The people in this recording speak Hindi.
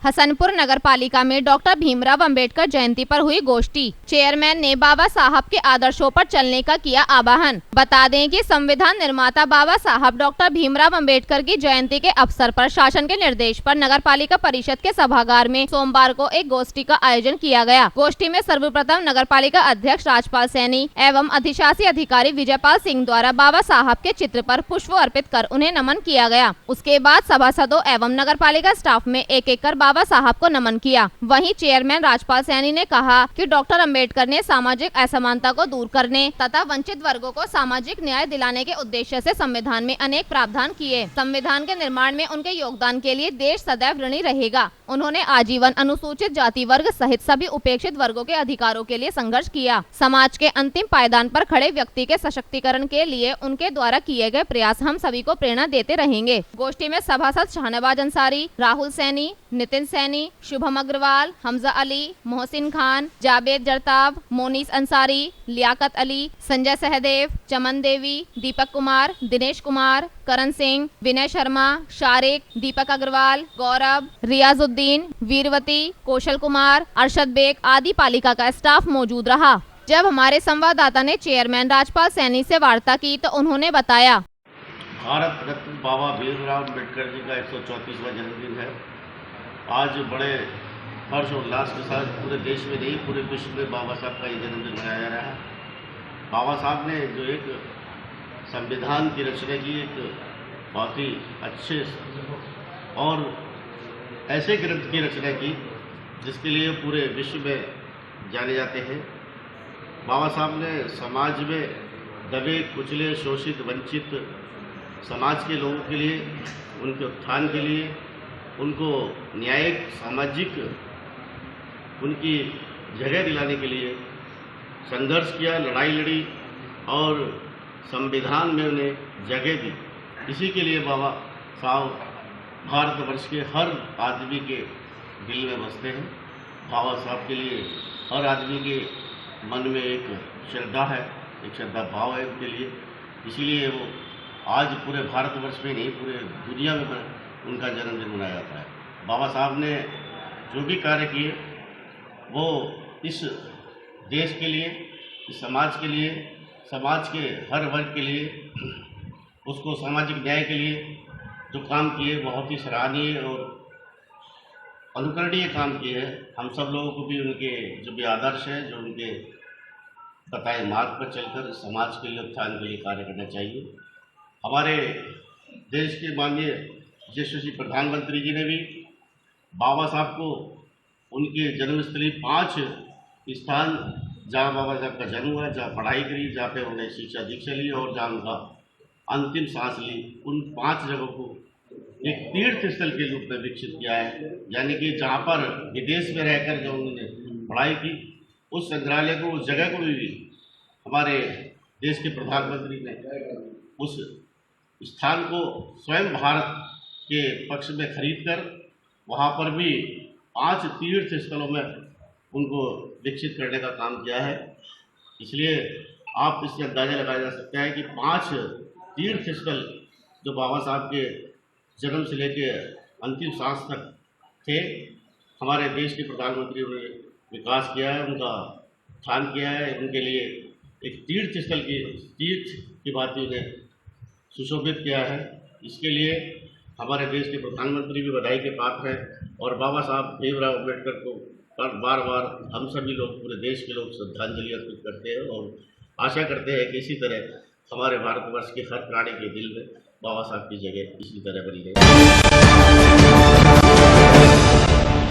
हसनपुर नगर पालिका में डॉक्टर भीमराव अंबेडकर जयंती पर हुई गोष्ठी। चेयरमैन ने बाबा साहब के आदर्शों पर चलने का किया आह्वान। बता दें कि संविधान निर्माता बाबा साहब डॉक्टर भीमराव अंबेडकर की जयंती के अवसर पर शासन के निर्देश पर नगर पालिका परिषद के सभागार में सोमवार को एक गोष्ठी का आयोजन किया गया। गोष्ठी में सर्वप्रथम नगर पालिका अध्यक्ष राजपाल सैनी एवं अधिशासी अधिकारी विजयपाल सिंह द्वारा बाबा साहब के चित्र पर पुष्प अर्पित कर उन्हें नमन किया गया। उसके बाद सभासदों एवं नगर पालिका स्टाफ में एक एक कर बाबा साहब को नमन किया। वहीं चेयरमैन राजपाल सैनी ने कहा कि डॉक्टर अंबेडकर ने सामाजिक असमानता को दूर करने तथा वंचित वर्गों को सामाजिक न्याय दिलाने के उद्देश्य से संविधान में अनेक प्रावधान किए। संविधान के निर्माण में उनके योगदान के लिए देश सदैव ऋणी रहेगा। उन्होंने आजीवन अनुसूचित जाति वर्ग सहित सभी उपेक्षित वर्गों के अधिकारों के लिए संघर्ष किया। समाज के अंतिम पायदान पर खड़े व्यक्ति के सशक्तिकरण के लिए उनके द्वारा किए गए प्रयास हम सभी को प्रेरणा देते रहेंगे। गोष्ठी में सभासद शाहनवाज अंसारी, राहुल सैनी, नितिन सैनी, शुभम अग्रवाल, हमजा अली, मोहसिन खान, जावेद जरताब, मोनीस अंसारी, लियाकत अली, संजय सहदेव, चमन देवी, दीपक कुमार, दिनेश कुमार, करण सिंह, विनय शर्मा, शारिक, दीपक अग्रवाल, गौरव, रियाजुद्दीन, वीरवती, कौशल कुमार, अरशद बेग आदि पालिका का स्टाफ मौजूद रहा। जब हमारे संवाददाता ने चेयरमैन राजपाल सैनी से वार्ता की तो उन्होंने बताया, भारत रत्न बाबा भीमराव अम्बेडकर जी का 134वां जन्मदिन है। आज बड़े हर्ष और उल्लास के साथ पूरे देश में नहीं पूरे विश्व में बाबा साहब का ये जन्मदिन मनाया जा रहा है। बाबा साहब ने जो एक संविधान की रचना की, एक बहुत ही अच्छे और ऐसे ग्रंथ की रचना की जिसके लिए पूरे विश्व में जाने जाते हैं। बाबा साहब ने समाज में दबे कुचले शोषित वंचित समाज के लोगों के लिए, उनके उत्थान के लिए, उनको न्यायिक सामाजिक उनकी जगह दिलाने के लिए संघर्ष किया, लड़ाई लड़ी और संविधान में उन्हें जगह दी। इसी के लिए बाबा साहब भारतवर्ष के हर आदमी के दिल में बसते हैं। बाबा साहब के लिए हर आदमी के मन में एक श्रद्धा है, एक श्रद्धा भाव है उनके लिए। इसीलिए वो आज पूरे भारतवर्ष में नहीं पूरे दुनिया में उनका जन्मदिन मनाया जाता है। बाबा साहब ने जो भी कार्य किए वो इस देश के लिए, इस समाज के लिए, समाज के हर वर्ग के लिए, उसको सामाजिक न्याय के लिए जो काम किए बहुत ही सराहनीय और अनुकरणीय काम किए हैं। हम सब लोगों को भी उनके जो भी आदर्श है, जो उनके बताए मार्ग पर चलकर समाज के लिए उत्थान के लिए कार्य करना चाहिए। हमारे देश के माननीय यशस्वी प्रधानमंत्री जी ने भी बाबा साहब को उनके जन्मस्थली 5 स्थान जहाँ बाबा साहब का जन्म हुआ, जहाँ पढ़ाई करी, जहाँ पे उन्हें शिक्षा दीक्षा ली और जहाँ उनका अंतिम सांस ली, उन 5 जगहों को एक तीर्थ स्थल के रूप में विकसित किया है। यानी कि जहाँ पर विदेश में रहकर जो उन्होंने पढ़ाई की, उस संग्रहालय को, उस जगह को भी हमारे देश के प्रधानमंत्री ने उस स्थान को स्वयं भारत के पक्ष में खरीद कर वहाँ पर भी 5 तीर्थ स्थलों में उनको विकसित करने का काम किया है। इसलिए आप इससे अंदाजा लगाया जा सकता है कि 5 तीर्थ स्थल जो बाबा साहब के जन्म से लेके अंतिम सांस तक थे, हमारे देश के प्रधानमंत्री ने विकास किया है, उनका उत्थान किया है, उनके लिए एक तीर्थ स्थल की तीर्थ की बात उन्हें सुशोभित किया है। इसके लिए हमारे देश के प्रधानमंत्री भी बधाई के पात्र हैं और बाबा साहब भीमराव अम्बेडकर को बार बार हम सभी लोग, पूरे देश के लोग श्रद्धांजलि अर्पित करते हैं और आशा करते हैं कि इसी तरह हमारे भारतवर्ष के हर प्राणी के दिल में बाबा साहब की जगह इसी तरह बनी रहे।